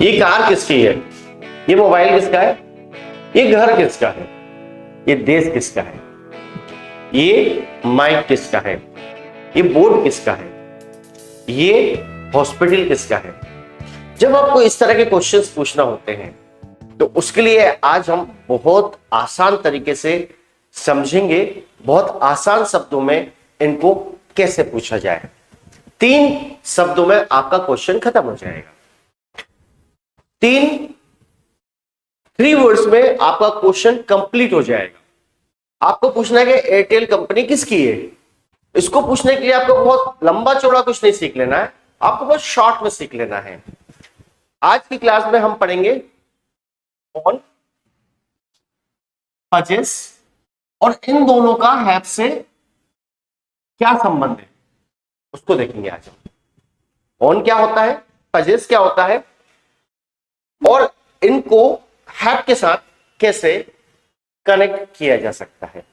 ये कार किसकी है, ये मोबाइल किसका है, ये घर किसका है, ये देश किसका है, ये माइक किसका है, ये बोर्ड किसका है, ये हॉस्पिटल किसका है। जब आपको इस तरह के क्वेश्चंस पूछना होते हैं तो उसके लिए आज हम बहुत आसान तरीके से समझेंगे, बहुत आसान शब्दों में इनको कैसे पूछा जाए। 3 शब्दों में आपका क्वेश्चन खत्म हो जाएगा। 3 वर्ड्स में आपका क्वेश्चन कंप्लीट हो जाएगा। आपको पूछना है कि एयरटेल कंपनी किसकी है। इसको पूछने के लिए आपको बहुत लंबा चौड़ा कुछ नहीं सीख लेना है, आपको बहुत शॉर्ट में सीख लेना है। आज की क्लास में हम पढ़ेंगे ऑन, परचेस और इन दोनों का हैव से क्या संबंध है उसको देखेंगे आज हम। ऑन क्या होता है, परचेस क्या होता है और इनको हैव के साथ कैसे कनेक्ट किया जा सकता है।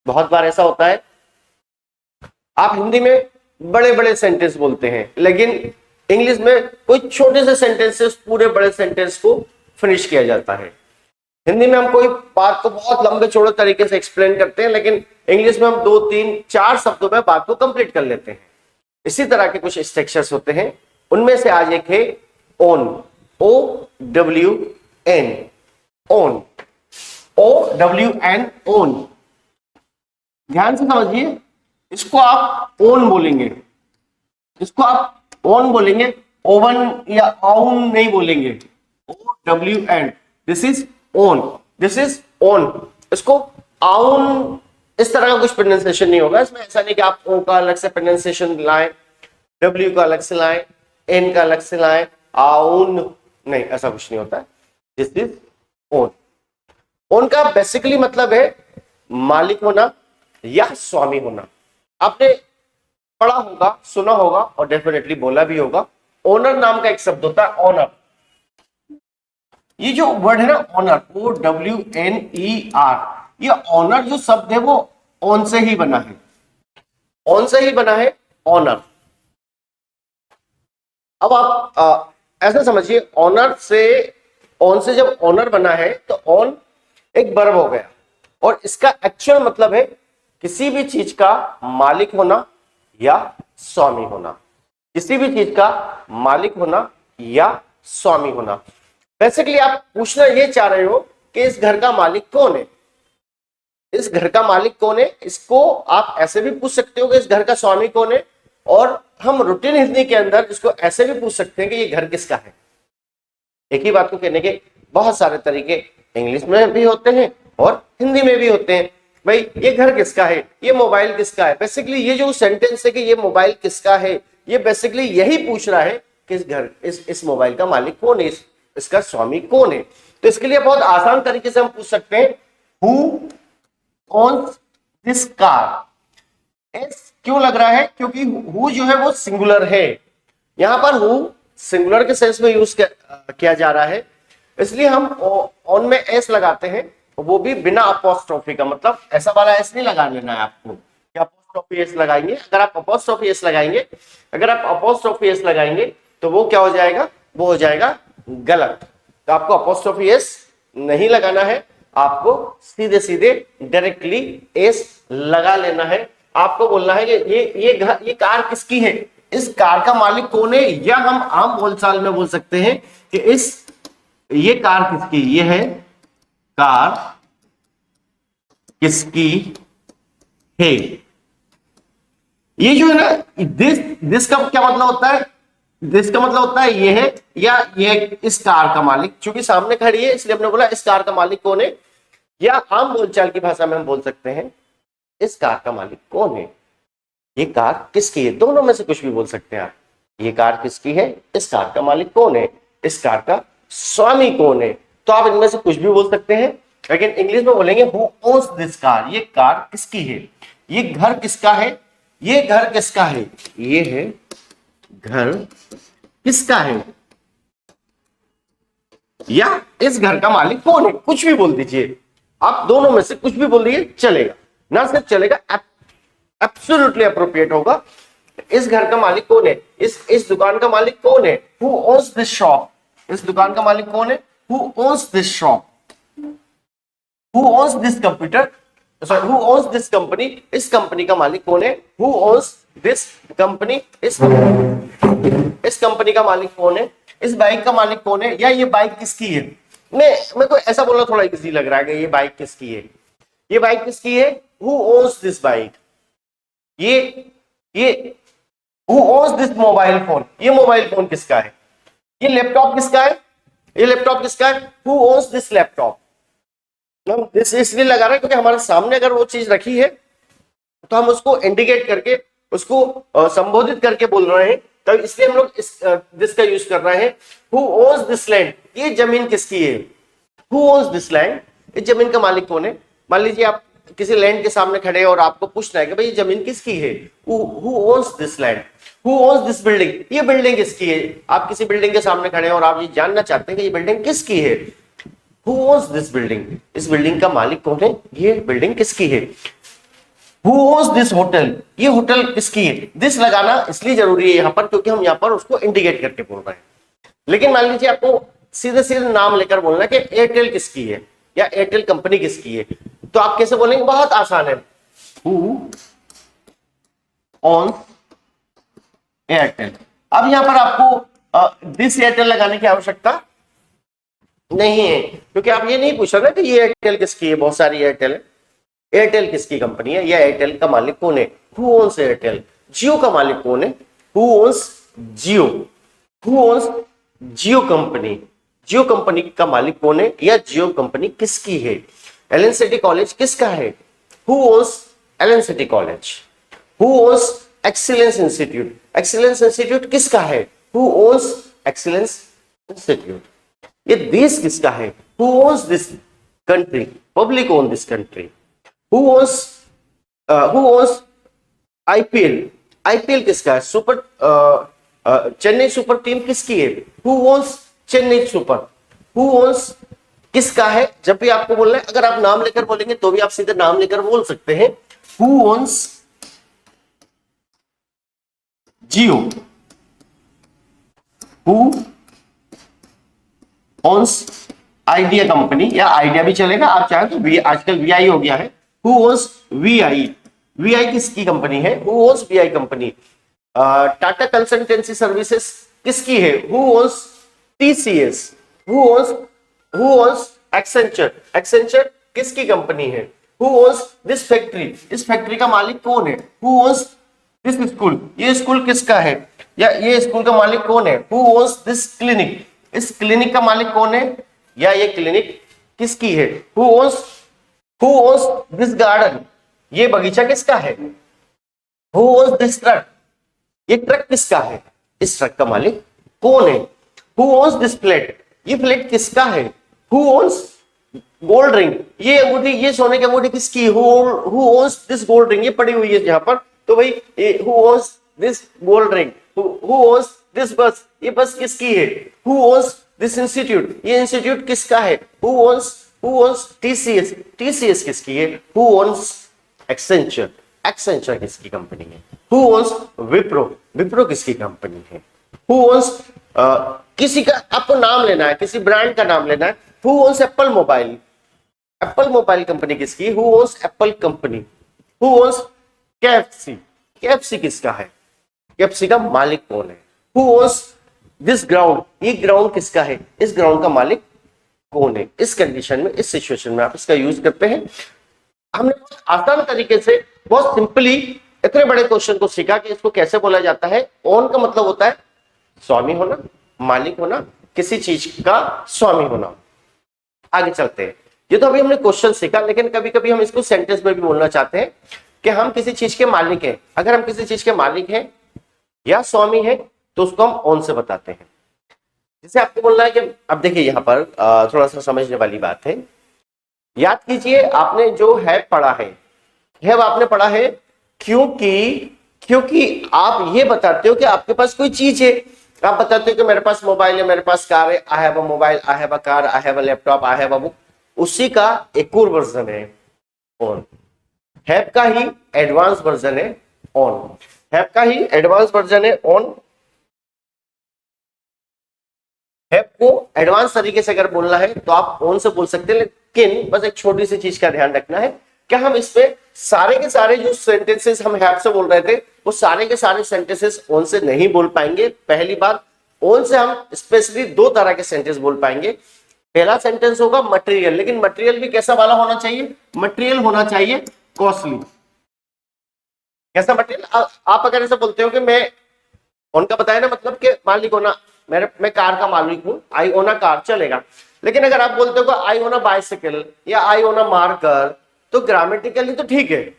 बहुत बार ऐसा होता है आप हिंदी में बड़े बड़े सेंटेंस बोलते हैं लेकिन इंग्लिश में कोई छोटे से सेंटेंस से पूरे बड़े सेंटेंस को फिनिश किया जाता है। हिंदी में हम कोई बात को बहुत लंबे चौड़े तरीके से एक्सप्लेन करते हैं लेकिन इंग्लिश में हम 2, 3, 4 शब्दों में बात को कंप्लीट कर लेते हैं। इसी तरह के कुछ स्ट्रक्चर्स होते हैं, उनमें से आज एक है own, OWN, own, OWN, own. ध्यान से समझिए, इसको आप ओन बोलेंगे, इसको आप ओन बोलेंगे, ओवन या ऑन नहीं बोलेंगे। OWN, this is own, this is own. इसको आउन इस तरह का कुछ प्रोनाउंसिएशन नहीं होगा इसमें। ऐसा नहीं कि आप ओ का अलग से प्रोनाउंसिएशन लाएं, W का अलग से लाएं, N का अलग से लाएं, आउन नहीं, ऐसा कुछ नहीं होता है। This is own. ओन का बेसिकली मतलब है मालिक होना या स्वामी होना। आपने पढ़ा होगा, सुना होगा और डेफिनेटली बोला भी होगा। ओनर नाम का एक शब्द होता है, ऑनर। ये जो वर्ड है ना ऑनर, OWNER, ये ऑनर जो शब्द है वो ऑन से ही बना है, ऑन से ही बना है ऑनर। अब आप ऐसा समझिए, ऑनर से, ऑन से जब ऑनर बना है तो ऑन एक वर्ब हो गया और इसका एक्चुअल मतलब है किसी भी चीज का मालिक होना या स्वामी होना, किसी भी चीज का मालिक होना या स्वामी होना। बेसिकली आप पूछना ये चाह रहे हो कि इस घर का मालिक कौन है, इस घर का मालिक कौन है। इसको आप ऐसे भी पूछ सकते हो कि इस घर का स्वामी कौन है, और हम रूटीन हिंदी के अंदर इसको ऐसे भी पूछ सकते हैं कि ये घर किसका है। एक ही बात को कहने के बहुत सारे तरीके इंग्लिश में भी होते हैं और हिंदी में भी होते हैं। भाई ये घर किसका है, ये मोबाइल किसका है। बेसिकली ये जो सेंटेंस है कि ये मोबाइल किसका है, ये बेसिकली यही पूछ रहा है कि इस घर, इस मोबाइल का मालिक कौन है, इसका स्वामी कौन है। तो इसके लिए बहुत आसान तरीके से हम पूछ सकते हैं, who owns this car. S क्यों लग रहा है, क्योंकि हु जो है वो सिंगुलर है। यहां पर हु सिंगुलर के सेंस में यूज किया जा रहा है, इसलिए हम ऑन में एस लगाते हैं, वो भी बिना अपोस्ट्रोफी का। मतलब ऐसा वाला एस नहीं लगा लेना है आपको कि अपोस्ट्रोफी एस लगाएंगे। अगर आप अपोस्ट्रोफी एस लगाएंगे, अगर आप अपोस्ट्रोफी एस लगाएंगे तो वो क्या हो जाएगा, वो हो जाएगा गलत। तो आपको अपोस्ट्रोफी एस नहीं लगाना है, आपको सीधे सीधे डायरेक्टली एस लगा लेना है। आपको बोलना है कि ये कार किसकी है, इस कार का मालिक कौन है। या हम आम बोलचाल में बोल सकते हैं कि ये कार किसकी, ये है कार किसकी है। ये जो है ना, दिस का क्या मतलब होता है, दिस का मतलब होता है ये है, या ये इस कार का मालिक। क्योंकि सामने खड़ी है इसलिए हमने बोला इस कार का मालिक कौन है। या आम बोलचाल की भाषा में हम बोल सकते हैं इस कार का मालिक कौन है, ये कार किसकी है। दोनों में से कुछ भी बोल सकते हैं आप। ये कार किसकी है, इस कार का मालिक कौन है, इस कार का स्वामी कौन है। तो आप इनमें से कुछ भी बोल सकते हैं, लेकिन इंग्लिश में बोलेंगे हु ओन्स दिस कार। ये कार किसकी है, ये घर किसका है, ये घर किसका है, ये है घर किसका है, या इस घर का मालिक कौन है। कुछ भी बोल दीजिए आप, दोनों में से कुछ भी बोल दीजिए चलेगा, ना सिर्फ चलेगा, एब्सोल्युटली अप्रोप्रिएट होगा। इस घर का मालिक कौन है, इस दुकान का मालिक कौन है, हु ओन्स दिस शॉप। इस दुकान का मालिक कौन है? Who owns this shop, who owns this computer, sorry who owns this company, इस कंपनी का मालिक कौन है? हु ओन्स दिस कंपनी, इस कंपनी का मालिक कौन है? इस बाइक का मालिक कौन है? या ये बाइक किसकी है? मेरे को ऐसा बोलना थोड़ा इजी लग रहा है कि ये बाइक किसकी है, ये बाइक किसकी है? हु ओन्स दिस बाइक, ये who owns this mobile phone, ये मोबाइल फोन किसका है? ये लैपटॉप किसका है? ये लैपटॉप किसका है? Who owns this laptop. हम दिस इसलिए लगा रहे हैं क्योंकि हमारे सामने अगर वो चीज रखी है तो हम उसको इंडिकेट करके, उसको संबोधित करके बोल रहे हैं, तो इसलिए हम लोग इस दिस का यूज कर रहे हैं। हु ओन्स दिस लैंड, ये जमीन किसकी है? हु ओन्स दिस लैंड, इस जमीन का मालिक कौन है? मान लीजिए आप किसी लैंड के सामने खड़े हैं और आपको पूछना है कि भाई ये जमीन किसकी है? Who owns this land, who owns this building, ये बिल्डिंग किसकी है? आप किसी बिल्डिंग के सामने खड़े हैं और आप ये जानना चाहते हैं कि ये बिल्डिंग किसकी है। हु ओन्स दिस बिल्डिंग, इस बिल्डिंग का मालिक कौन है? ये बिल्डिंग किसकी है। हु ओन्स दिस होटल, ये होटल किसकी है? दिस लगाना इसलिए जरूरी है यहां पर क्योंकि हम यहां पर उसको इंडिकेट करके बोल रहे हैं। लेकिन मान लीजिए आपको सीधे सीधे नाम लेकर बोलना है कि एयरटेल किसकी है या एयरटेल कंपनी किसकी है, तो आप कैसे बोलेंगे? बहुत आसान है। Who ons Airtel. अब यहां पर आपको दिस एयरटेल लगाने की आवश्यकता नहीं है क्योंकि आप ये नहीं पूछ रहे कि ये एयरटेल किसकी है, बहुत सारी एयरटेल है। एयरटेल किसकी कंपनी है या एयरटेल का मालिक कौन है? Who ons Airtel. जियो का मालिक कौन है? Who ons Jio, who owns Jio company, Jio company का मालिक कौन है या जियो कंपनी किसकी है? एलन सिटी कॉलेज किसका है? Who owns Allen city college. Who owns excellence institute, excellence institute किसका है? Who owns excellence institute. ये देश किसका है? Who owns this country, public own this country. Who owns IPL, IPL किसका है? चेन्नई सुपर टीम किसकी है? Who owns Chennai super. Who owns किसका है? जब भी आपको बोलना है, अगर आप नाम लेकर बोलेंगे तो भी आप सीधे नाम लेकर बोल सकते हैं। Who owns Jio, who owns idea company, या आइडिया भी चलेगा आप चाहे तो, आजकल वीआई हो गया है। हु ओन्स वीआई, वीआई किसकी कंपनी है? Who ons VI company. Tata consultancy services किसकी है? Who ons TCS. Who owns Accenture, Accenture किसकी कंपनी है? हु ओन्स दिस फैक्ट्री, इस फैक्ट्री का मालिक कौन है? हु ओन्स दिस स्कूल, ये स्कूल किसका है या ये स्कूल का मालिक कौन है? हु ओन्स दिस क्लिनिक, इस क्लिनिक का मालिक कौन है या ये क्लिनिक किसकी है? हु ओन्स दिस गार्डन, ये बगीचा किसका है? हु ओन्स दिस ट्रक, ये ट्रक किसका है? इस ट्रक का मालिक कौन है? हु ओन्स दिस प्लेट, ये प्लेट किसका है? हु ओन्स गोल्ड रिंग, ये अंगूठी, ये सोने की अंगूठी किसकी? Who owns this gold ring, ये पड़ी हुई है यहां पर, तो भाई who owns this gold ring. Who owns this बस, ये बस किसकी है? हु ओन्स दिस इंस्टीट्यूट, ये इंस्टीट्यूट किसका है? हु ओन्स टीसीएस, टीसीएस किसकी है? हु ओन्स एक्सेंचर, एक्सेंचर किसकी कंपनी है? हु ओन्स विप्रो, विप्रो किसकी कंपनी है? हु ओन्स किसी का आपको नाम लेना है, किसी ब्रांड का नाम लेना है। Who owns Apple mobile, Apple mobile company किसकी? Who owns Apple company. Who owns KFC, KFC किसका है? केएफसी का मालिक कौन है? हु ओन्स दिस ग्राउंड, ये ग्राउंड किसका है? इस ग्राउंड का मालिक कौन है? इस कंडीशन में, इस सिचुएशन में आप इसका यूज करते हैं। हमने बहुत आसान तरीके से, बहुत सिंपली इतने बड़े क्वेश्चन को सीखा कि इसको कैसे बोला जाता है। ओन का मतलब होता है स्वामी होना, मालिक होना, किसी चीज का स्वामी होना। आगे चलते हैं। ये तो अभी हमने क्वेश्चन सीखा, लेकिन कभी कभी हम इसको सेंटेंस में भी बोलना चाहते हैं कि हम किसी चीज के मालिक हैं। अगर हम किसी चीज के मालिक हैं या स्वामी हैं तो उसको हम ओन से बताते हैं। जैसे आपको बोलना है कि अब देखिए यहां पर थोड़ा सा समझने वाली बात है। याद कीजिए आपने जो है पढ़ा है आपने पढ़ा है क्योंकि आप ये बताते हो कि आपके पास कोई चीज है। आप बताते हो कि मेरे पास मोबाइल है, मेरे पास कार है, आई have a mobile, I have a car, I have a laptop, I have a book. उसी का एक और वर्जन है ऑन। हैव का ही एडवांस वर्जन है ऑन। हैव का ही एडवांस वर्जन है ऑन। हैव को एडवांस तरीके से अगर बोलना है तो आप ओन से बोल सकते हैं, लेकिन बस एक छोटी सी चीज का ध्यान रखना है कि हम इसमें सारे के सारे जो सेंटेंसेस हम हैव से बोल रहे थे वो सारे के सारे सेंटेंसेस ओन से नहीं बोल पाएंगे। पहली बात, ओन से हम स्पेशली दो तरह के सेंटेंस बोल पाएंगे। पहला सेंटेंस होगा मटेरियल, लेकिन मटेरियल भी कैसा वाला होना चाहिए? मटेरियल होना चाहिए कॉस्टली। कैसा मटेरियल? आप अगर ऐसा बोलते हो कि मैं उनका बताया ना, मतलब कि मालिक होना, मैं कार का मालिक हूं, आई ओन अ कार, चलेगा। लेकिन अगर आप बोलते हो आई ओन अ बाइसिकल या आई ओन अ मार्कर, तो ग्रामेटिकली तो ठीक है,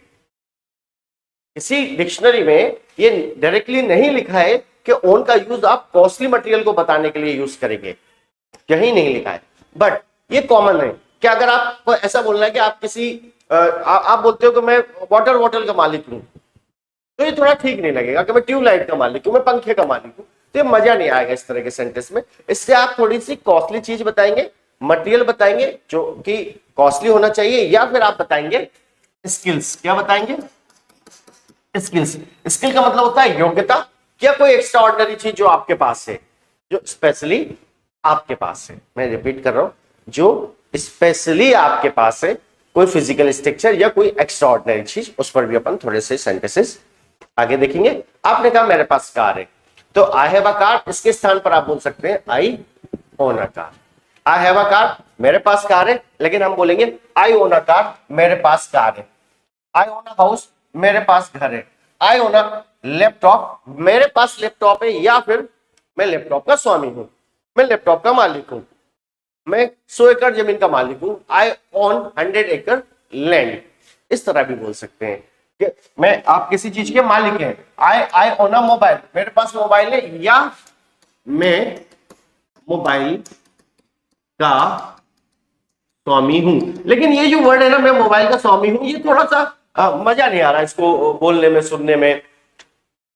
इसी डिक्शनरी में ये डायरेक्टली नहीं लिखा है कि ओन का यूज आप कॉस्टली मटेरियल को बताने के लिए यूज करेंगे, यही नहीं लिखा है। बट ये कॉमन है कि अगर आपको ऐसा बोलना है कि आप किसी आप बोलते हो कि मैं वाटर बॉटल का मालिक हूं, तो ये थोड़ा ठीक नहीं लगेगा कि मैं ट्यूबलाइट का मालिक हूं, मैं पंखे का मालिक हूं, तो ये मजा नहीं आएगा इस तरह के सेंटेंस में। इससे आप थोड़ी सी कॉस्टली चीज बताएंगे, मटेरियल बताएंगे जो कि कॉस्टली होना चाहिए, या फिर आप बताएंगे स्किल्स। क्या बताएंगे? स्किल्स। स्किल का मतलब होता है योग्यता, क्या कोई एक्स्ट्रा ऑर्डिनरी चीज जो आपके पास है, जो स्पेशली आपके पास है। मैं रिपीट कर रहा हूं, जो स्पेशली आपके पास है, कोई फिजिकल स्ट्रक्चर या कोई एक्स्ट्रा ऑर्डिनरी चीज, उस पर भी अपन थोड़े से सेंटेंसेस आगे देखेंगे। आपने कहा मेरे पास कार है, तो आई हैव अ कार, इसके स्थान पर आप बोल सकते हैं I own a car. I have a car, मेरे पास कार है, लेकिन हम बोलेंगे आई ओन अ कार, मेरे पास कार है। आई ओन अ हाउस, मेरे पास घर है। आई ओन अ लैपटॉप, मेरे पास लैपटॉप है, या फिर मैं लैपटॉप का स्वामी हूं, मैं लैपटॉप का मालिक हूं, मैं 100 एकड़ जमीन का मालिक हूं, आई ओन 100 एकड़ लैंड। इस तरह भी बोल सकते हैं कि मैं, आप किसी चीज के मालिक हैं। आई ओन अ मोबाइल, मेरे पास मोबाइल है, या मैं मोबाइल का स्वामी हूं। लेकिन ये जो वर्ड है ना, मैं मोबाइल का स्वामी हूं, ये थोड़ा सा मजा नहीं आ रहा इसको बोलने में, सुनने में।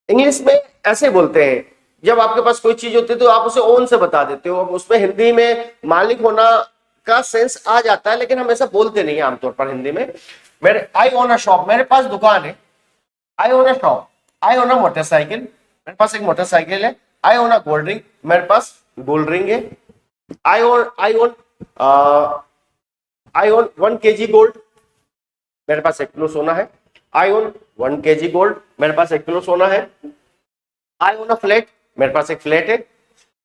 इंग्लिश में ऐसे बोलते हैं, जब आपके पास कोई चीज होती है तो आप उसे ओन से बता देते हो। अब उसमें हिंदी में मालिक होना का सेंस आ जाता है, लेकिन हम ऐसा बोलते नहीं है आमतौर पर हिंदी में। मेरे आई ओन अ शॉप, मेरे पास दुकान है। I own a shop. I own a motorcycle, मेरे पास एक मोटरसाइकिल है। I own a gold ring, मेरे पास गोल्ड रिंग है। आई ओन 1 kg गोल्ड, मेरे पास 1 किलो सोना है। आई ओन 1 kg गोल्ड, मेरे पास 1 किलो सोना है। आई ओन अ फ्लैट, मेरे पास एक फ्लैट है।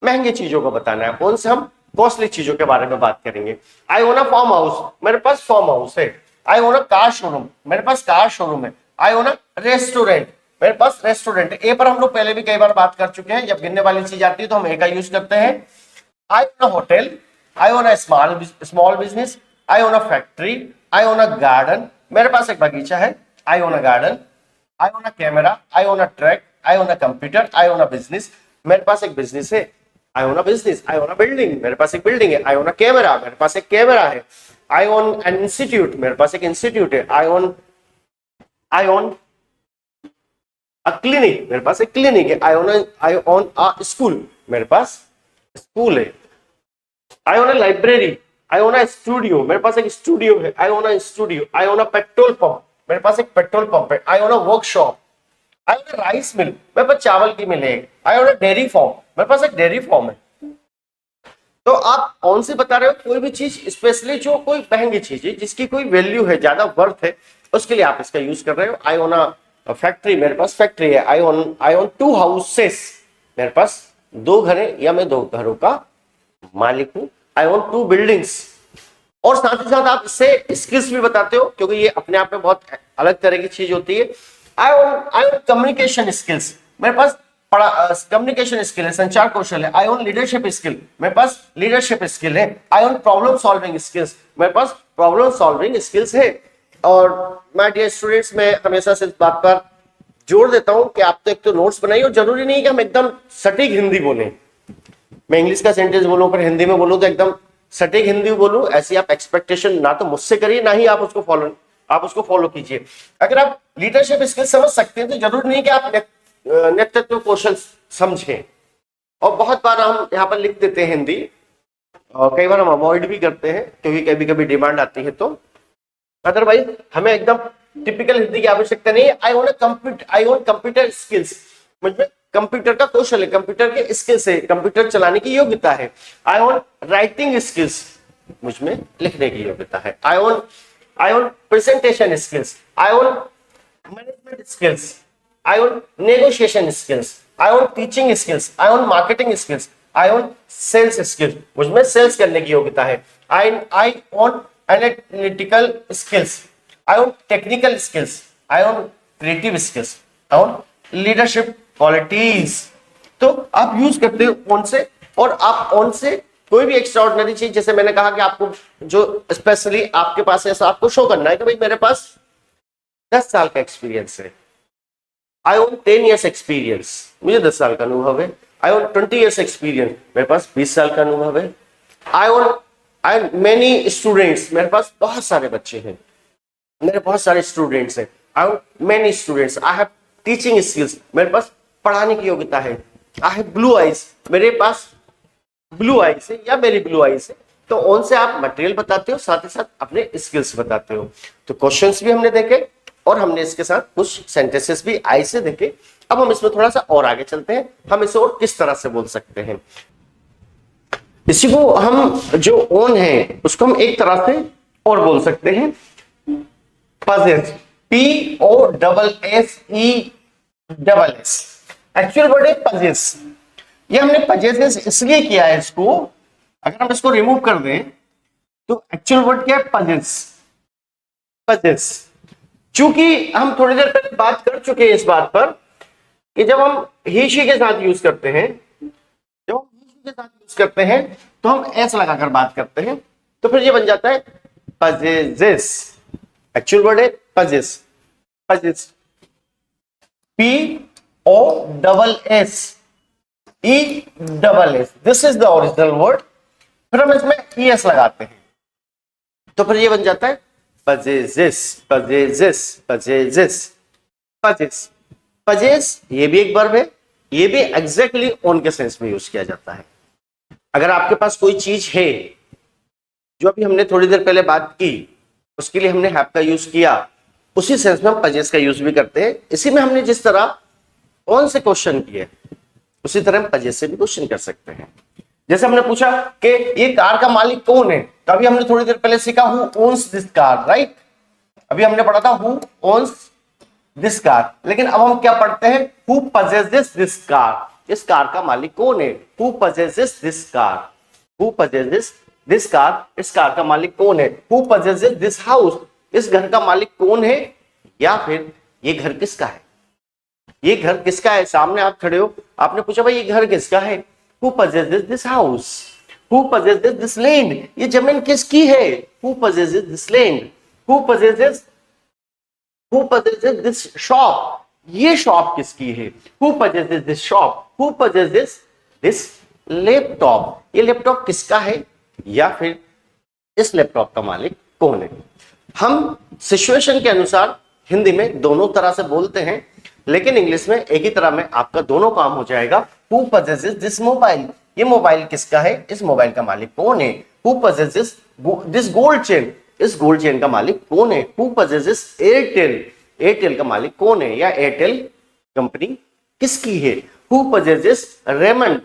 महंगी चीजों को बताना है, कौन से हम कॉस्टली चीजों के बारे में बात करेंगे। आई ओन अ फार्म हाउस, मेरे पास फार्म हाउस है। I own a car showroom, मेरे पास कार शोरूम है। आई ओन अ रेस्टोरेंट, मेरे पास रेस्टोरेंट है। ए पर हम लोग पहले भी कई बार बात कर चुके हैं, जब गिनने वाली चीज आती है तो हम ए का यूज करते हैं। I own a hotel, I own a small business, I own a factory, I own a garden, मेरे पास एक बगीचा है। I own a garden. I own a camera, I own a truck, I own a computer, I own a business, मेरे पास एक business है। I own a business. I own a building, मेरे पास एक बिल्डिंग है। आई ओन अ कैमरा, मेरे पास एक कैमरा है। आई ओन एन इंस्टीट्यूट, मेरे पास एक इंस्टीट्यूट है। आई ओन अ क्लिनिक, मेरे पास एक क्लिनिक है। आई ओन अ स्कूल, मेरे पास स्कूल है। I own a library, I own a studio, मेरे पास एक स्टूडियो है। I own a studio. I own a petrol pump, मेरे पास एक पेट्रोल पंप है। I own a workshop. I own a rice mill, मेरे पास चावल की मिल है। I own a dairy farm, मेरे पास एक डेयरी फार्म है। तो आप ऑन से बता रहे हो कोई भी चीज, स्पेशली जो कोई महंगी चीज है, जिसकी कोई वैल्यू है, ज्यादा वर्थ है, उसके लिए आप इसका यूज कर रहे हो। आई ओन अ फैक्ट्री, मेरे पास फैक्ट्री है। आई ओन 2 हाउसेस, मेरे पास 2 घर है, या मैं 2 घरों का मालिक हूं। आई ओन 2 बिल्डिंग्स। और साथ ही साथ आप इससे स्किल्स भी बताते हो, क्योंकि ये अपने आप में बहुत अलग तरह की चीज होती है। आई ओन कम्युनिकेशन स्किल्स, मेरे पास कम्युनिकेशन स्किल है, संचार कौशल है। आई ओन लीडरशिप स्किल, मेरे पास लीडरशिप स्किल है। I own problem solving skills, मेरे पास प्रॉब्लम सॉल्विंग स्किल्स है। और माय डियर स्टूडेंट्स, मैं हमेशा से इस बात पर जोर देता हूं कि आप तो एक तो नोट्स बनाइए, और जरूरी नहीं कि हम एकदम सटीक हिंदी बोलें। मैं इंग्लिश का सेंटेंस बोलूं पर हिंदी में बोलूं तो एकदम सटीक हिंदी बोलूं, ऐसी आप एक्सपेक्टेशन ना तो मुझसे करिए, ना ही आप उसको फॉलो कीजिए। अगर आप लीडरशिप स्किल समझ सकते हैं तो जरूरी नहीं कि आप नेतृत्व कौशल समझें। और बहुत बार हम यहाँ पर लिख देते हैं हिंदी, और कई बार हम अवॉइड भी करते हैं, क्योंकि कभी कभी डिमांड आती है। तो अदरवाइज हमें एकदम टिपिकल हिंदी की आवश्यकता नहीं है। आई ओन कंप्यूटर स्किल्स, मुझमें कंप्यूटर का कौशल है, कंप्यूटर के स्किल्स है, कंप्यूटर चलाने की योग्यता है। आई ओन राइटिंग स्किल्स, मुझमें लिखने की योग्यता है। I own presentation skills, I own management skills, I own negotiation skills, I own teaching skills, I own marketing skills, I own sales skills, मुझमें सेल्स करने की योग्यता है। I own analytical skills, I own technical skills, I own creative skills, I own leadership qualities. तो आप use करते हो own से, और आप ओन से कोई भी एक्स्ट्राऑर्डिनरी चीज, जैसे मैंने कहा कि आपको जो स्पेशली आपके पास ऐसा आपको शो करना है कि भाई मेरे पास 10 साल का एक्सपीरियंस है। आई ओन 10 years एक्सपीरियंस, मुझे 10 साल का अनुभव है। आई ओन 20 years एक्सपीरियंस, मेरे पास 20 साल का अनुभव है। आई मेनी स्टूडेंट्स, मेरे पास बहुत सारे बच्चे हैं, मेरे बहुत सारे स्टूडेंट्स हैं। I own many students, I have teaching skills, मेरे पास पढ़ाने की योग्यता है। आई हैव ब्लू आईज, मेरे पास ब्लू आईज है या मेरी ब्लू आईज है। तो ऑन से आप मटेरियल बताते हो, साथ ही साथ अपने स्किल्स बताते हो। तो क्वेश्चंस भी हमने देखे और हमने इसके साथ कुछ सेंटेंसेस भी आई से देखे। अब हम इसमें थोड़ा सा और आगे चलते हैं, हम इसे और किस तरह से बोल सकते हैं। इसी को हम जो ओन है उसको हम एक तरह से और बोल सकते हैं पजेस, POSSESS। एक्चुअल वर्ड है पजेस। ये हमने पजेसेस इसलिए किया है इसको, अगर हम इसको रिमूव कर दें तो एक्चुअल वर्ड क्या है? पजेस। पजेस, चूंकि हम थोड़ी देर पहले बात कर चुके हैं इस बात पर कि जब हम ही शी के साथ यूज करते हैं, जब हम ही शी के साथ यूज करते हैं तो हम एस लगाकर बात करते हैं, तो फिर ये बन जाता है पजेसेस। एक्चुअल वर्ड है possess, possess, POSSESS, this is the original word. फिर हम इसमें ES लगाते हैं तो फिर ये बन जाता है possesses, possesses, possesses, possess. Possess ये भी एक वर्ब है, ये भी एग्जैक्टली ओन के सेंस में यूज किया जाता है। अगर आपके पास कोई चीज है जो अभी हमने थोड़ी देर पहले बात की, उसके लिए हमने हैव का यूज किया, उसी सेंस में हम पजेस का यूज भी करते हैं। इसी में हमने जिस तरह ओन से क्वेश्चन किए उसी तरह हम पजेस से भी क्वेश्चन कर सकते हैं। जैसे हमने पूछा कि ये कार का मालिक कौन है, तो अभी हमने थोड़ी देर पहले सीखा who owns this car, right. अभी हमने पढ़ा था हु ओन्स दिस कार, लेकिन अब हम क्या पढ़ते हैं? हु पजेसेस दिस कार, इस कार का मालिक कौन है? Who possesses this car, who possesses this car, इस कार का मालिक कौन है? हु पजेसेस दिस हाउस, इस घर का मालिक कौन है? या फिर ये घर किसका है? ये घर किसका है? सामने आप खड़े हो, आपने पूछा भाई ये घर किसका है? Who possesses this house? Who possesses this land? ये जमीन किसकी है? Who possesses this land? Who possesses this shop? ये शॉप किसकी है? Who possesses this shop? Who possesses this laptop? ये लैपटॉप किसका है? या फिर इस लैपटॉप का मालिक कौन है? हम सिचुएशन के अनुसार हिंदी में दोनों तरह से बोलते हैं, लेकिन इंग्लिश में एक ही तरह में आपका दोनों काम हो जाएगा। Who possesses this mobile? ये मोबाइल किसका है? इस मोबाइल का मालिक कौन है? Who possesses this gold chain? इस गोल्ड चेन का मालिक कौन है? Who possesses Airtel? एयरटेल का मालिक कौन है? या एयरटेल कंपनी किसकी है? Who possesses Raymond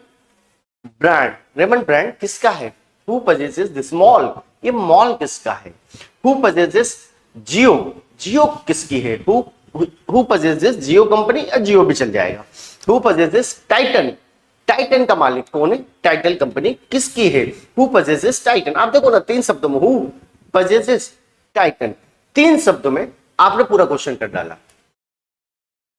brand? Raymond brand किसका है? Who possesses this mall? ये मॉल किसका है? Who possesses जियो? जियो किसकी है? Who possesses जियो कंपनी, या जियो भी चल जाएगा। Who possesses Titan? टाइटन का मालिक कौन है? टाइटन कंपनी किसकी है? Who possesses Titan? आप देखो ना, 3 शब्दों में Who possesses टाइटन, 3 शब्दों में आपने पूरा क्वेश्चन कर डाला।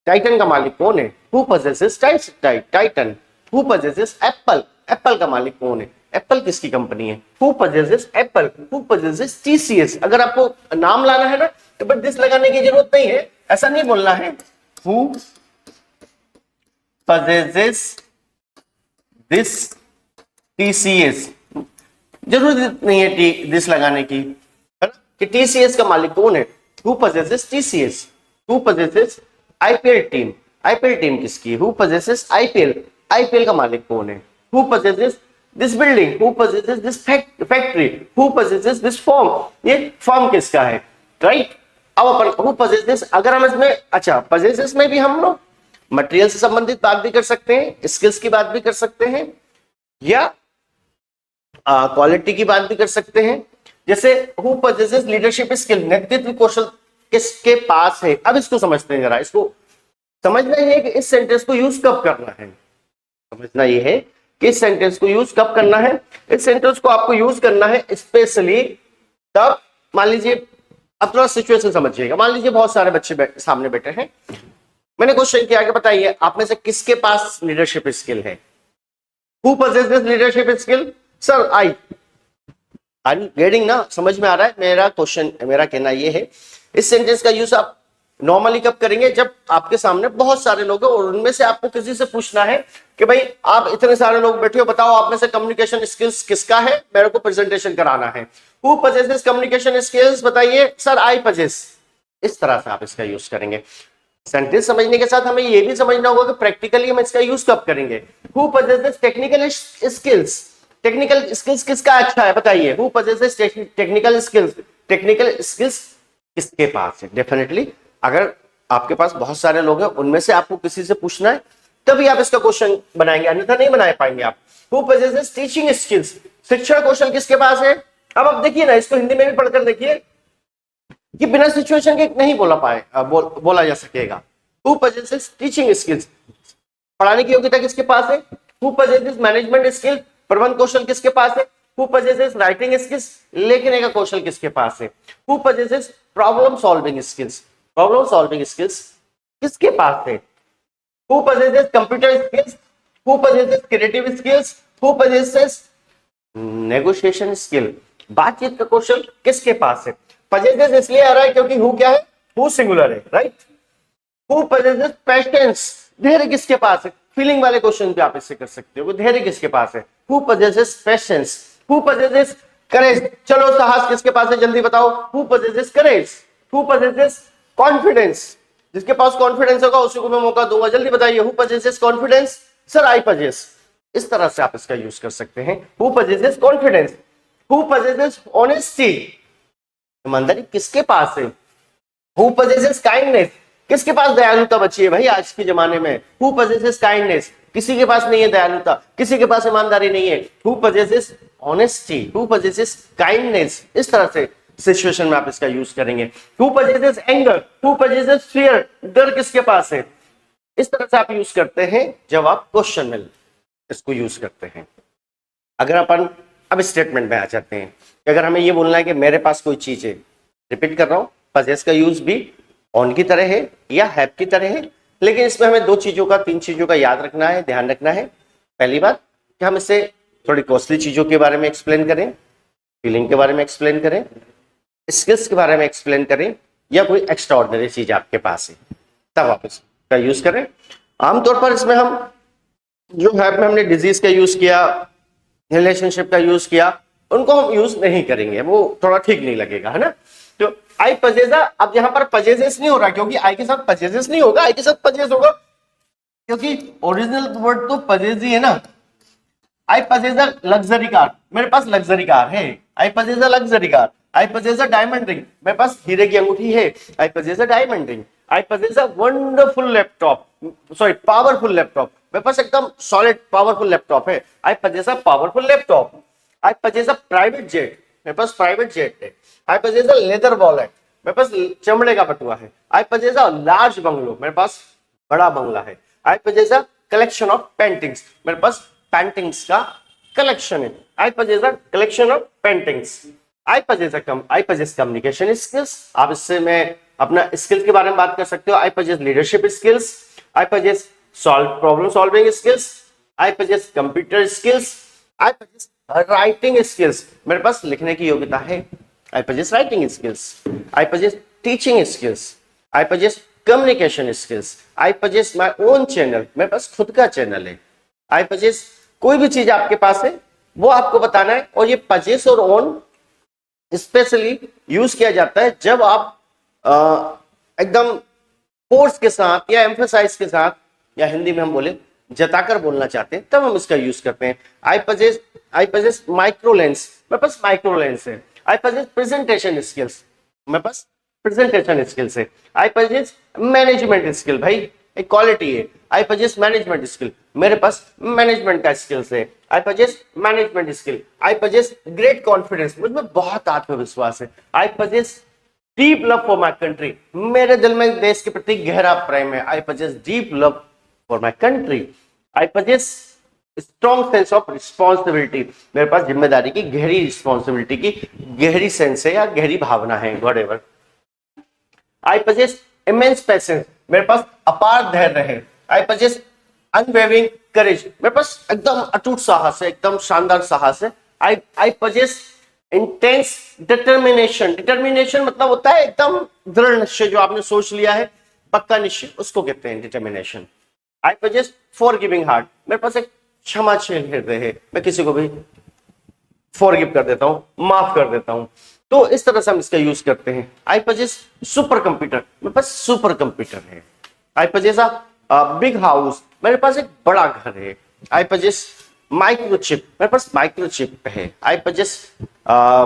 टाइटन का मालिक कौन है? Who possesses Titan? Who possesses Apple? Apple का मालिक कौन है? एप्पल किसकी कंपनी है? Who possesses Apple? Who possesses TCS? अगर आपको नाम लाना है ना तो बट दिस लगाने की जरूरत नहीं है, ऐसा नहीं बोलना है। Who possesses this TCS? जरूरत नहीं है दिस लगाने की, है ना, कि TCS का मालिक कौन है? Who possesses TCS? Who possesses IPL team? IPL team किसकी? Who possesses IPL? IPL का मालिक कौन है? Who possesses this building? Who possesses this factory? Who possesses this firm? ये फर्म किसका है, राइट? अब अपन who possesses, अगर हम इसमें अच्छा possesses में भी हम लोग मटेरियल से संबंधित बात भी कर सकते हैं, स्किल्स की बात भी कर सकते हैं, या क्वालिटी की बात भी कर सकते हैं। जैसे हु पोजेसेस लीडरशिप स्किल, नेतृत्व कौशल किसके पास है। अब इसको समझते हैं, जरा इसको समझना है कि इस सेंटेंस को यूज कब करना है। समझना ये है कि इस सेंटेंस को यूज कब करना है। इस सेंटेंस को आपको यूज करना है स्पेशली तब, मान लीजिए, अब थोड़ा सिचुएशन समझिएगा। मान लीजिए बहुत सारे बच्चे सामने बैठे हैं, मैंने क्वेश्चन किया कि बताइए आप में से किसके पास लीडरशिप स्किल है। Who possesses leadership skill? Sir I getting ना, समझ में आ रहा है मेरा क्वेश्चन। मेरा कहना यह है इस सेंटेंस का यूज आप नॉर्मली कब करेंगे, जब आपके सामने बहुत सारे लोग हैं और उनमें से आपको किसी से पूछना है कि भाई आप इतने सारे लोग बैठे हो, बताओ आप में से कम्युनिकेशन स्किल्स किसका है, मेरे को प्रेजेंटेशन कराना है। Who possesses communication skills? बताइए सर आई पोजेस। इस तरह से आप इसका यूज करेंगे। सेंटेंस समझने के साथ हमें यह भी समझना होगा कि प्रैक्टिकली हम इसका यूज कब करेंगे। Who possesses technical skills? Technical skills किसका अच्छा है बताइए। Who possesses technical skills? Technical skills किसके पास है? डेफिनेटली अगर आपके पास बहुत सारे लोग हैं, उनमें से आपको किसी से पूछना है तभी आप इसका क्वेश्चन बनाएंगे, अन्यथा नहीं बना पाएंगे आप। Who possesses teaching skills? शिक्षण कौशल किसके पास है? अब आप देखिए ना, इसको हिंदी में भी पढ़कर देखिए कि बिना सिचुएशन के नहीं बोला जा सकेगा। Who possesses teaching skills? पढ़ाने की योग्यता किसके पास है? Who possesses management skill? प्रबंध कौशल किसके पास है? Who possesses writing skills? लिखने का कौशल किसके पास है? Who possesses problem solving skills? Problem solving skills किसके पास है? Who possesses computer skills? Who possesses creative skills? Who possesses negotiation skill? बातचीत का कौशल किसके पास है? पोजेसेस इसलिए आ रहा है क्योंकि हु क्या है? हु सिंगुलर है, राइट। Who possesses patience? धैर्य किसके पास है? फीलिंग वाले क्वेश्चन पे आप इससे कर सकते हो, धैर्य किसके पास है? Who possesses patience? Who possesses courage? चलो साहस किसके पास है, जल्दी बताओ। Who possesses courage? Who possesses confidence? जिसके पास कॉन्फिडेंस होगा उसी को मैं मौका दूंगा, जल्दी बताइए। Who possesses confidence? Sir I poses. इस तरह से आप इसका यूज कर सकते हैं। Who possesses confidence? Who possesses honesty? ईमानदारी किसके पास है? Who possesses kindness? किसके पास दयालुता बची है भाई आज के जमाने में? Who possesses kindness? किसी के पास नहीं है दयालुता, किसी के पास ईमानदारी नहीं है। Who possesses honesty? Who possesses kindness? इस तरह से सिचुएशन में आप इसका यूज करेंगे। Who possesses anger? Who possesses fear? डर किसके पास है? इस तरह से आप यूज करते हैं जब आप क्वेश्चन में इसको यूज करते हैं। अगर अपन अब स्टेटमेंट में आ जाते हैं कि अगर हमें ये बोलना है कि मेरे पास कोई चीज है, रिपीट कर रहा हूं, पोजेस का यूज भी ऑन की तरह है या हैव की तरह है, लेकिन इसमें हमें तीन चीजों का याद रखना है, ध्यान रखना है। पहली बात कि हम इसे थोड़ी कॉस्टली चीजों के बारे में एक्सप्लेन करें, फीलिंग के बारे में एक्सप्लेन करें, स्किल्स के बारे में एक्सप्लेन करें, या कोई एक्स्ट्रा ऑर्डिनरी चीज आपके पास है, तब आप इसका यूज करें। आमतौर पर इसमें हम जो हैव में हमने डिजीज का यूज किया, रिलेशनशिप का यूज किया, उनको हम यूज नहीं करेंगे, वो थोड़ा ठीक नहीं लगेगा, है ना। तो आई पजेजा, अब यहां पर पजेजेस नहीं हो रहा क्योंकि आई के साथ पजेजेस नहीं होगा, आई के साथ पजेस होगा क्योंकि ओरिजिनल वर्ड तो पजेज ही है ना। I possess a luxury car? मेरे पास लग्जरी कार है। I possess a luxury car. I possess a diamond ring? मेरे पास हीरे की अंगूठी है। I possess a diamond ring. I possess a wonderful laptop, sorry powerful laptop, मेरे पास एकदम सॉलिड पावरफुल लैपटॉप है। I possess a powerful laptop. I possess a private jet? मेरे पास प्राइवेट जेट है। I possess a leather wallet? मेरे पास चमड़े का बटुआ है। I possess a large bungalow? मेरे पास बड़ा बंगला है। I possess a collection of paintings? मेरे पास पेंटिंग्स का कलेक्शन है। I possess a collection of paintings. I possess communication skills? आप इससे मैं अपना स्किल्स के बारे में बात कर सकते हो। आई पजेज लीडरशिप स्किल्स। आई पजेज प्रॉब्लम सॉल्विंग स्किल्स। आई पजेज कंप्यूटर स्किल्स। आई पजेज राइटिंग स्किल्स? मेरे पास लिखने की योग्यता है। I possess writing skills. I possess teaching skills. I possess communication skills. I possess my own channel. मेरे पास खुद का चैनल है। I possess कोई भी चीज आपके पास है वो आपको बताना है। और ये possess और own स्पेशली यूज किया जाता है जब आप एकदम फोर्स के साथ या एम्फेसाइज के साथ, या हिंदी में हम बोले जताकर बोलना चाहते हैं, तब हम इसका यूज करते हैं। I possess micro lens? मेरे पास माइक्रो लेंस है। I possess presentation skills? मेरे पास प्रेजेंटेशन स्किल्स है। I possess management skill? भाई एक क्वालिटी है। आई पजेस मैनेजमेंट स्किल, मेरे पास मैनेजमेंट का स्किल्स है। I possess management skill. I possess great confidence, मुझमें बहुत आत्मविश्वास है। I possess deep love for my country, मेरे दिल में देश के प्रति गहरा प्रेम है। I possess deep love for my country. I possess strong sense of responsibility, मेरे पास जिम्मेदारी की गहरी रिस्पॉन्सिबिलिटी की गहरी सेंस है या गहरी भावना है, व्हाटएवर। आई पजेस इमेंस पेशेंस, मेरे पास अपार धैर्य है। आई पजेस अनवेवरिंग करेज, मेरे पास एकदम अटूट साहस है, एकदम शानदार साहस है। I possess intense determination, determination मतलब होता है एकदम दृढ़ निश्चय, जो आपने सोच लिया है पक्का निश्चय, उसको कहते हैं डिटर्मिनेशन। आई पजेस फॉरगिविंग हार्ट, मेरे पास एक क्षमाशील हृदय है, मैं किसी को भी फॉरगिव कर देता हूं, माफ कर देता हूं। तो इस तरह से हम इसका यूज करते हैं। आई पजेस सुपर कंप्यूटर, मेरे पास सुपर कंप्यूटर है। I possess a big house, मेरे पास एक बड़ा घर है। आई पजेस माइक्रोचिप, मेरे पास माइक्रोचिप है। आई पजेस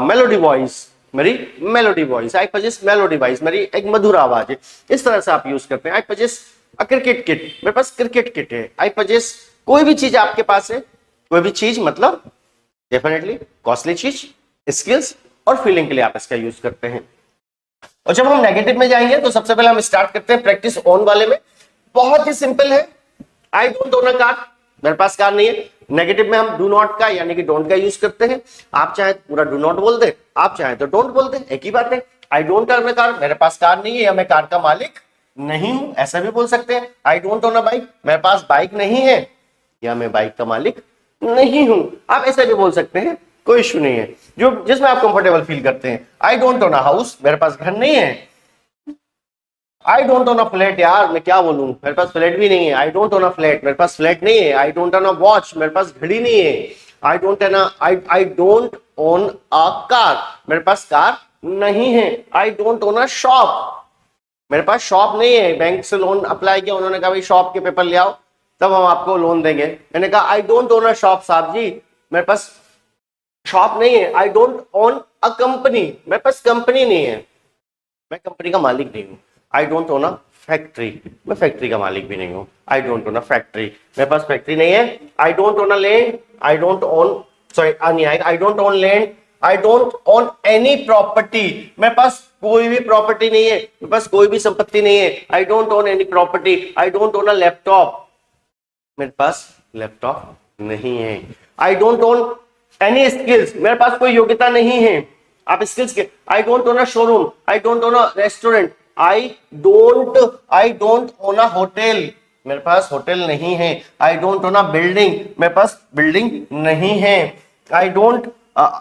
मेलोडी वॉइस, मेरी मेलोडी वॉइस। आई पजेस मेलोडी वॉइस, मेरी एक मधुर आवाज है। इस तरह से आप यूज करते हैं। आई पजेस अ क्रिकेट किट, मेरे पास क्रिकेट किट है। आई पजेस, कोई भी चीज आपके पास है, कोई भी चीज मतलब डेफिनेटली कॉस्टली चीज, स्किल्स और फीलिंग के लिए आप इसका यूज करते हैं। और जब हम नेगेटिव में जाएंगे तो सबसे पहले हम स्टार्ट करते हैं प्रैक्टिस ऑन वाले में। बहुत ही सिंपल है। I don't own a car, मेरे पास कार नहीं है। नेगेटिव में हम डू नॉट का यानी कि डोंट का यूज करते हैं। आप चाहे पूरा डू नॉट बोल दे, आप चाहे तो डोंट बोल दे, एक ही बात है। I don't own a car, मेरे पास कार नहीं है या मैं कार का मालिक नहीं हूं, ऐसा भी बोल सकते हैं। आई डोंट ओन अ बाइक, मेरे पास बाइक नहीं है या मैं बाइक का मालिक नहीं हूं, आप ऐसे भी बोल सकते हैं, कोई इश्यू नहीं है, जो जिसमें आप कंफर्टेबल फील करते हैं। आई डोंट ओन अ हाउस, मेरे पास घर नहीं है। I don't own a flat, यार मैं क्या बोलूं, मेरे पास फ्लैट भी नहीं है। I don't own a flat, मेरे पास फ्लैट नहीं है। I don't own a watch, मेरे पास घड़ी नहीं है। I don't own a car, मेरे पास कार नहीं है। I don't own a shop, मेरे पास शॉप नहीं है। बैंक से लोन अप्लाई किया, उन्होंने कहा भाई शॉप के पेपर ले आओ तब हम आपको लोन देंगे। मैंने कहा आई डोंट ओन अ शॉप साहब जी, मेरे पास शॉप नहीं है। I don't own a company, मेरे पास कंपनी नहीं है, मैं कंपनी का मालिक नहीं हूं। आई डोंट ओन अ फैक्ट्री, मैं फैक्ट्री का मालिक भी नहीं हूं। आई डोंट ओन अ फैक्ट्री, मेरे पास फैक्ट्री नहीं है। I don't own a land, I don't own, sorry I don't own land, I don't own any property, मेरे पास कोई भी प्रॉपर्टी नहीं है, मेरे पास कोई भी संपत्ति नहीं है। I don't own any property. I don't own a laptop, मेरे पास लैपटॉप नहीं है। I don't own any skills, मेरे पास कोई योग्यता नहीं है। आप स्किल्स के, आई don't own a showroom, I don't own a restaurant, I don't own a hotel, मेरे पास होटल नहीं है। I don't own a building, मेरे पास बिल्डिंग नहीं है। आई डोंट,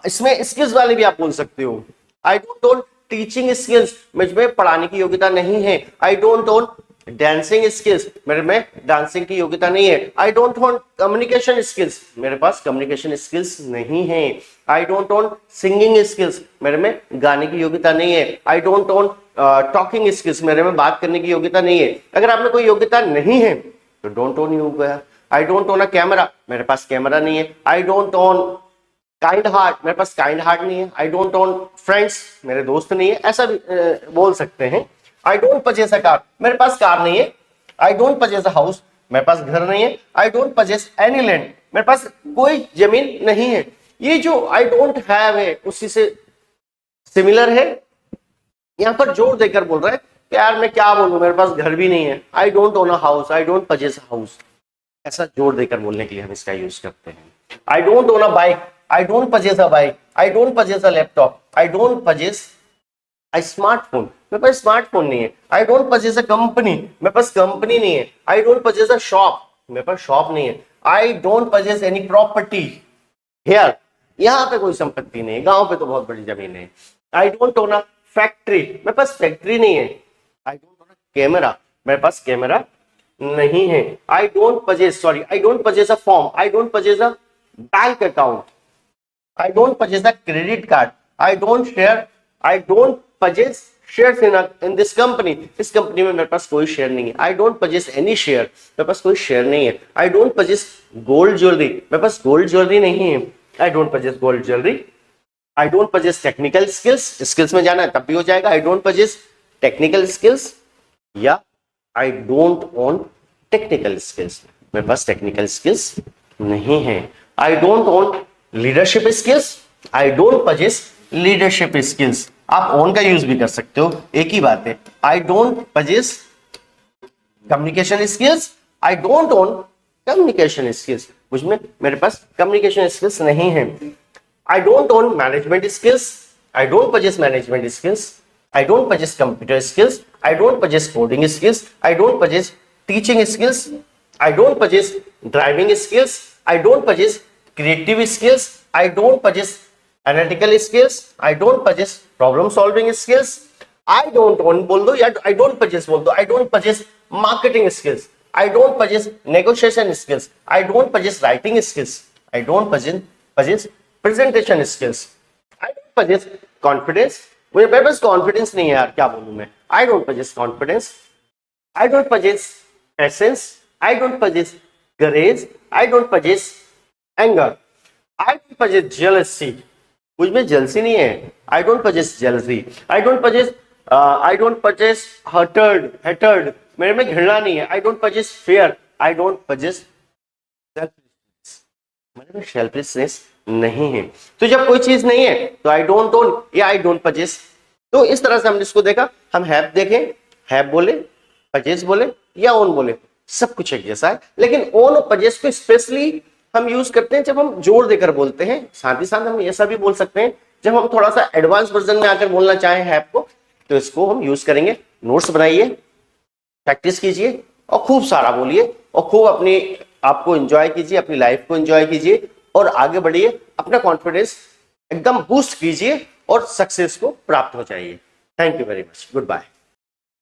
इसमें स्किल्स वाले भी आप बोल सकते हो। आई डोंट ओन टीचिंग स्किल्स, मुझमें पढ़ाने की योग्यता नहीं है। I don't own dancing skills, मेरे में डांसिंग की योग्यता नहीं है। I don't own communication skills, मेरे पास कम्युनिकेशन स्किल्स नहीं है। I don't own singing skills, मेरे में गाने की योग्यता नहीं है। I don't own talking skills, मेरे में बात करने की योग्यता नहीं है। अगर आप में कोई योग्यता नहीं है तो डोंट ओन यू गया। आई डोंट ओन अ कैमरा, मेरे पास कैमरा नहीं है। I don't own kind heart, मेरे पास काइंड हार्ट नहीं है। आई डोंट ओन फ्रेंड्स, मेरे दोस्त नहीं है, ऐसा भी बोल सकते हैं। आई डोंट पजेस अ कार, मेरे पास कार नहीं है। I don't possess a house, मेरे पास घर नहीं है। I don't possess any land, मेरे पास कोई जमीन नहीं है। ये जो आई डोंट हैव है उसी से सिमिलर है। यहां पर जोर देकर बोल रहा है कि यार मैं क्या बोलूं, मेरे पास घर भी नहीं है। I don't own a house, I don't possess a house, ऐसा जोर देकर बोलने के लिए हम इसका यूज करते हैं। आई don't own a bike, I don't possess a bike, I don't possess a laptop, I don't possess a smartphone, मेरे पास स्मार्टफोन नहीं है। I don't possess a company, मेरे पास कंपनी नहीं है। I don't possess a shop, मेरे पास shop नहीं है। I don't possess any property here, यहां पे कोई संपत्ति नहीं है, गांव पे तो बहुत बड़ी जमीन है। I don't own a factory, मेरे पास फैक्ट्री नहीं है। I don't own a camera, मेरे पास कैमरा नहीं है। I don't possess, sorry I don't possess a form, I don't possess a bank account, I don't possess a credit card, I don't share, I don't possess shares in this company, इस company में मेरे पास कोई share नहीं है। I don't possess any share, मेरे पास कोई share नहीं है। I don't possess gold jewellery, मेरे पास गोल्ड ज्वेलरी नहीं है। I don't possess gold jewellery. I don't possess technical skills, skills में जाना है तब भी हो जाएगा। I don't possess technical skills, या I don't own technical skills, मेरे पास टेक्निकल स्किल्स नहीं है। I don't own leadership skills, I don't possess leadership skills. आप ओन का यूज भी कर सकते हो, एक ही बात है। I don't possess communication skills, I don't own communication skills, मुझमें मेरे पास कम्युनिकेशन स्किल्स नहीं है। I don't own management skills, I don't possess management skills, I don't possess computer skills, I don't possess coding skills, I don't possess teaching skills, I don't possess driving skills, I don't possess creative skills, I don't possess analytical skills, I don't possess problem solving skills, I don't own बोल दो या I don't possess बोल दो, आई don't possess marketing skills, I don't possess negotiation skills, I don't possess writing skills, I don't possess presentation skills, I don't possess confidence, मुझे मेरे पास confidence नहीं है यार, क्या बोलूं मैं। आई don't possess confidence, I don't possess essence, I don't possess courage, I don't possess anger, I don't possess jealousy, मुझ में जेलसी नहीं है। I don't possess jealousy, I don't possess hatred, मेरे में घृणा नहीं है। I don't possess fair, I don't possess selfishness, मेरे में सेल्फिशनेस नहीं है। तो जब कोई चीज नहीं है तो आई डोंट ओन या आई डोंट पजेस। तो इस तरह से हमने इसको देखा, हम हैव देखें, हैव बोले, पजेस बोले या ओन बोले, सब कुछ एक जैसा है। लेकिन ओन और पजेस को स्पेशली हम यूज करते हैं जब हम जोर देकर बोलते हैं। साथ ही साथ हम ऐसा भी बोल सकते हैं जब हम थोड़ा सा एडवांस वर्जन में आकर बोलना चाहें हैव को, तो इसको हम यूज करेंगे। नोट्स बनाइए, प्रैक्टिस कीजिए और खूब सारा बोलिए और खूब अपनी आपको एंजॉय कीजिए, अपनी लाइफ को एंजॉय कीजिए और आगे बढ़िए। अपना कॉन्फिडेंस एकदम बूस्ट कीजिए और सक्सेस को प्राप्त हो जाइए। Thank you very much, good bye.